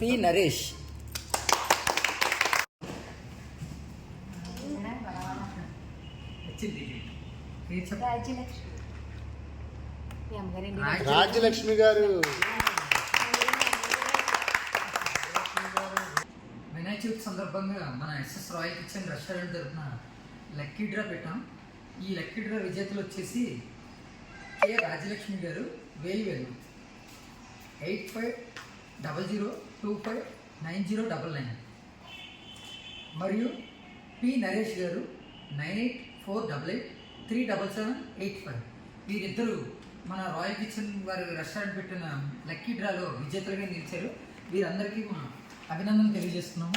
P Naresh. Rajyalakshmi గారు. వినాయక చవితి సందర్భంగా మన ఎస్ఎస్ రాయల్ కిచెన్ రెస్టారెంట్ తరఫున లక్కీ డ్రా పెట్టాం. ఈ లక్కీ డ్రా విజేతలు వచ్చేసి కె రాజ్యలక్ష్మి గారు 1000 8500259099 మరియు పి నరేష్ గారు 9848837785. వీరిద్దరూ మన రాయల్ కిచెన్ వారి రెస్టారెంట్ పెట్టిన లక్కీ డ్రాలో విజేతలుగా నిలిచారు. వీరందరికీ అభినందనలు తెలియజేస్తున్నాము.